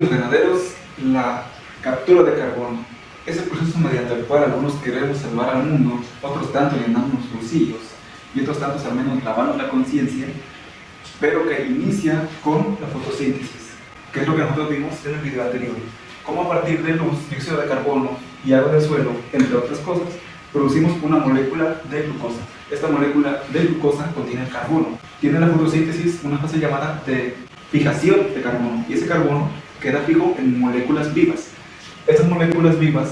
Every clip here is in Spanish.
Invernaderos, la captura de carbono es el proceso mediante el cual algunos queremos salvar al mundo, otros tanto llenando los bolsillos y otros tantos al menos lavando la conciencia, pero que inicia con la fotosíntesis, que es lo que nosotros vimos en el video anterior. Cómo a partir de luz, dióxido de carbono y agua del suelo, entre otras cosas, producimos una molécula de glucosa. Esta molécula de glucosa contiene el carbono. Tiene en la fotosíntesis una fase llamada de fijación de carbono, y ese carbono queda fijo en moléculas vivas. Estas moléculas vivas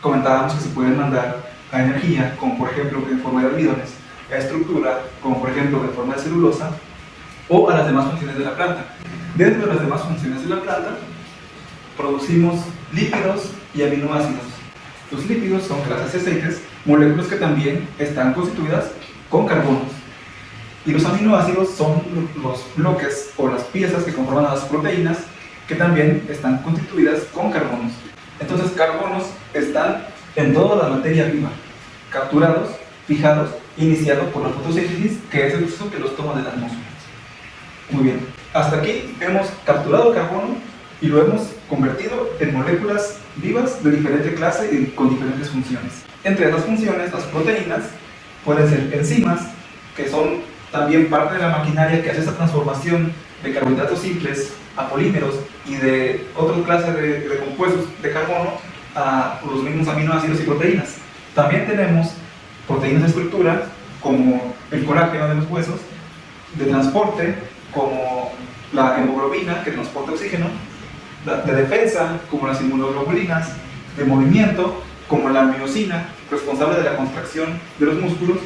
comentábamos que se pueden mandar a energía, como por ejemplo en forma de almidones, a estructura, como por ejemplo en forma de celulosa, o a las demás funciones de la planta. Dentro de las demás funciones de la planta, producimos lípidos y aminoácidos. Los lípidos son grasas y aceites, moléculas que también están constituidas con carbonos. Y los aminoácidos son los bloques o las piezas que conforman las proteínas, que también están constituidas con carbonos. Entonces, carbonos están en toda la materia viva, capturados, fijados, iniciados por la fotosíntesis, que es el proceso que los toma de la atmósfera. Muy bien, hasta aquí hemos capturado carbono y lo hemos convertido en moléculas vivas de diferente clase y con diferentes funciones. Entre estas funciones, las proteínas pueden ser enzimas, que son también parte de la maquinaria que hace esta transformación de carbohidratos simples a polímeros y de otra clase de compuestos de carbono a los mismos aminoácidos y proteínas. También tenemos proteínas de estructura, como el colágeno de los huesos, de transporte, como la hemoglobina, que transporta oxígeno, de defensa, como las inmunoglobulinas, de movimiento, como la miosina, responsable de la contracción de los músculos,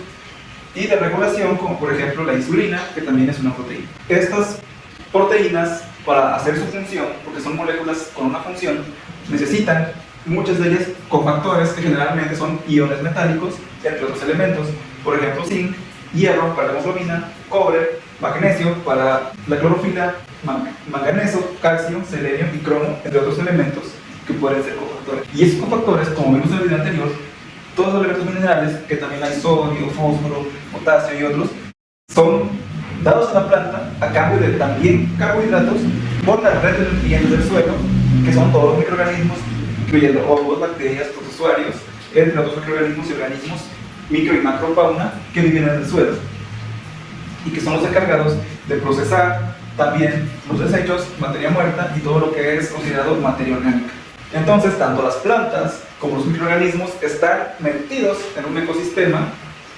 y de regulación, como por ejemplo la insulina, que también es una proteína. Estas proteínas, para hacer su función, porque son moléculas con una función, necesitan muchas de ellas cofactores que generalmente son iones metálicos, entre otros elementos, por ejemplo zinc, hierro para la hemoglobina, cobre, magnesio para la clorofila, manganeso, calcio, selenio y cromo, entre otros elementos que pueden ser cofactores. Y esos cofactores, como vimos en el video anterior, todos los elementos minerales, que también hay sodio, fósforo, potasio y otros, son dados a la planta a cambio de también carbohidratos por la red de nutrientes del suelo, que son todos los microorganismos, incluyendo hongos, bacterias, protozoarios, entre otros microorganismos y organismos micro y macrofauna que viven en el suelo y que son los encargados de procesar también los desechos, materia muerta y todo lo que es considerado materia orgánica. Entonces, tanto las plantas como los microorganismos están metidos en un ecosistema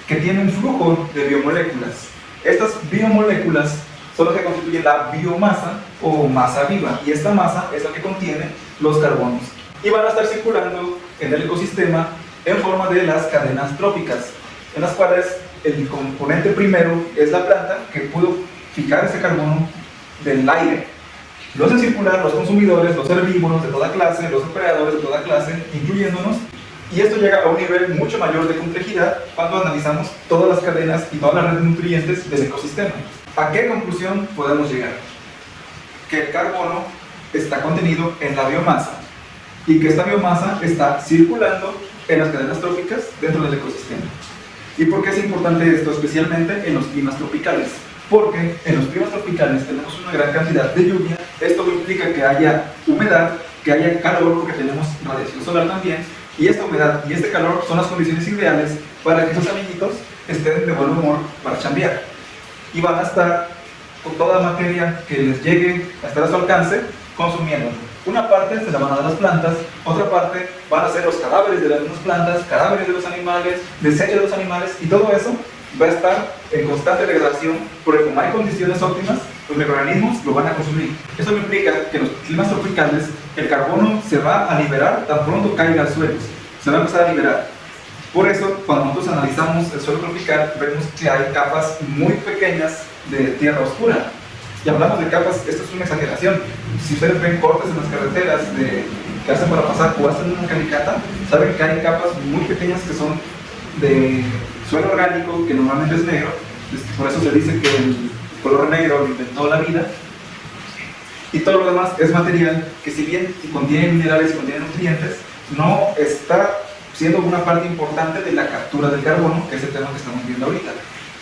que tiene un flujo de biomoléculas. Estas biomoléculas son las que constituyen la biomasa o masa viva, y esta masa es la que contiene los carbonos. Y van a estar circulando en el ecosistema en forma de las cadenas tróficas, en las cuales el componente primero es la planta, que pudo fijar ese carbono del aire. Lo hacen circular los consumidores, los herbívoros de toda clase, los depredadores de toda clase, incluyéndonos, y esto llega a un nivel mucho mayor de complejidad cuando analizamos todas las cadenas y todas las redes de nutrientes del ecosistema. ¿A qué conclusión podemos llegar? Que el carbono está contenido en la biomasa y que esta biomasa está circulando en las cadenas tróficas dentro del ecosistema. ¿Y por qué es importante esto? Especialmente en los climas tropicales. Porque en los climas tropicales tenemos una gran cantidad de lluvia. Esto implica que haya humedad, que haya calor, porque tenemos radiación solar también. Y esta humedad y este calor son las condiciones ideales para que esos amiguitos estén de buen humor para chambear. Y van a estar con toda la materia que les llegue a estar a su alcance, consumiendo. Una parte se la van a dar las plantas, otra parte van a ser los cadáveres de las mismas plantas, cadáveres de los animales, desechos de los animales, y todo eso va a estar en constante degradación, porque como hay condiciones óptimas, los microorganismos lo van a consumir. Eso implica que en los climas tropicales el carbono se va a liberar tan pronto caiga al suelo, se va a empezar a liberar. Por eso, cuando nosotros analizamos el suelo tropical, vemos que hay capas muy pequeñas de tierra oscura. Y hablamos de capas, esto es una exageración. Si ustedes ven cortes en las carreteras que hacen para pasar o hacen una calicata, saben que hay capas muy pequeñas que son de suelo orgánico, que normalmente es negro. Por eso se dice que el color negro lo inventó la vida. Y todo lo demás es material que, si bien contiene minerales y contiene nutrientes, no está siendo una parte importante de la captura del carbono, que es el tema que estamos viendo ahorita.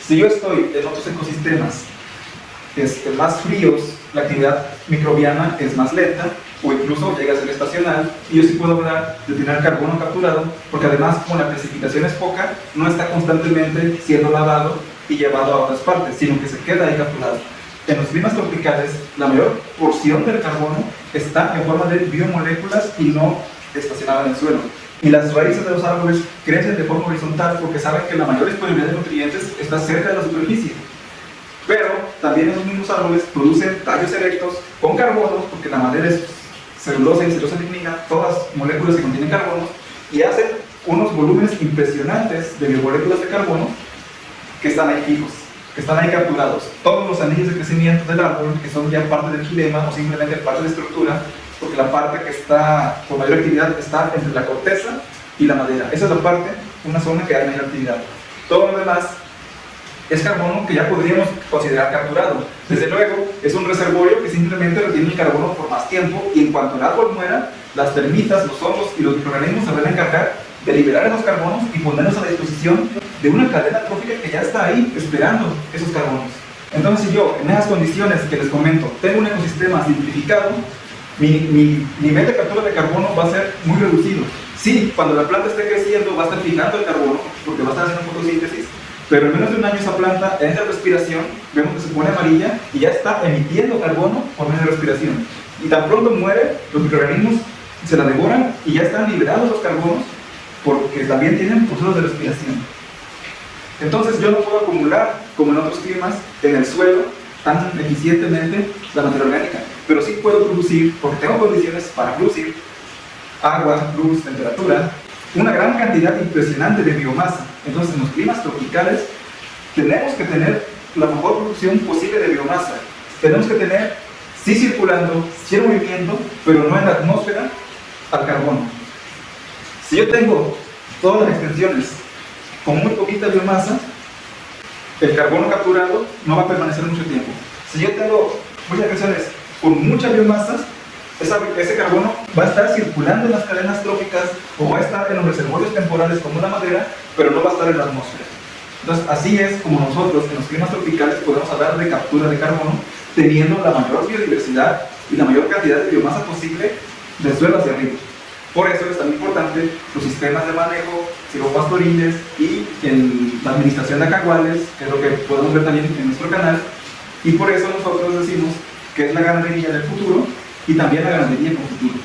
Si yo estoy en otros ecosistemas más fríos, la actividad microbiana es más lenta o incluso llega a ser estacional, y yo sí puedo hablar de tener carbono capturado, porque además, como la precipitación es poca, no está constantemente siendo lavado y llevado a otras partes, sino que se queda ahí capturado. En los climas tropicales, la mayor porción del carbono está en forma de biomoléculas y no estacionada en el suelo. Y las raíces de los árboles crecen de forma horizontal porque saben que la mayor disponibilidad de nutrientes está cerca de la superficie. Pero también esos mismos árboles producen tallos erectos con carbono, porque la madera es celulosa y celulosa lignina, todas moléculas que contienen carbono, y hacen unos volúmenes impresionantes de biomoléculas de carbono que están ahí fijos, que están ahí capturados. Todos los anillos de crecimiento del árbol, que son ya parte del xilema o simplemente parte de estructura, porque la parte que está con mayor actividad está entre la corteza y la madera. Esa es la parte, una zona que hay mayor actividad. Todo lo demás es carbono que ya podríamos considerar capturado. Desde luego, es un reservorio que simplemente retiene el carbono por más tiempo, y en cuanto el árbol muera, las termitas, los hongos y los microorganismos se van a encargar de liberar esos carbonos y ponerlos a la disposición de una cadena trófica que ya está ahí esperando esos carbonos. Entonces, si yo, en esas condiciones que les comento, tengo un ecosistema simplificado, mi nivel de captura de carbono va a ser muy reducido. Sí, cuando la planta esté creciendo va a estar fijando el carbono porque va a estar haciendo fotosíntesis, pero en menos de un año esa planta entra en respiración, vemos que se pone amarilla y ya está emitiendo carbono por medio de respiración. Y tan pronto muere, los microorganismos se la devoran y ya están liberados los carbonos porque también tienen procesos de respiración. Entonces yo no puedo acumular, como en otros climas, en el suelo tan eficientemente la materia orgánica, pero sí puedo producir, porque tengo condiciones para producir agua, luz, temperatura, una gran cantidad impresionante de biomasa. Entonces, en los climas tropicales tenemos que tener la mejor producción posible de biomasa. Tenemos que tener, sí circulando, sí en movimiento, pero no en la atmósfera, al carbono. Si yo tengo todas las extensiones con muy poquita biomasa, el carbono capturado no va a permanecer mucho tiempo. Si yo tengo muchas extensiones con mucha biomasa, ese carbono va a estar circulando en las cadenas tróficas o va a estar en los reservorios temporales como la madera, pero no va a estar en la atmósfera. Entonces, así es como nosotros en los climas tropicales podemos hablar de captura de carbono, teniendo la mayor biodiversidad y la mayor cantidad de biomasa posible del suelo hacia arriba. Por eso es tan importante los sistemas de manejo silvopastoriles y la administración de acaguales, que es lo que podemos ver también en nuestro canal, y por eso nosotros decimos que es la ganadería del futuro y también la ganadería con futuro.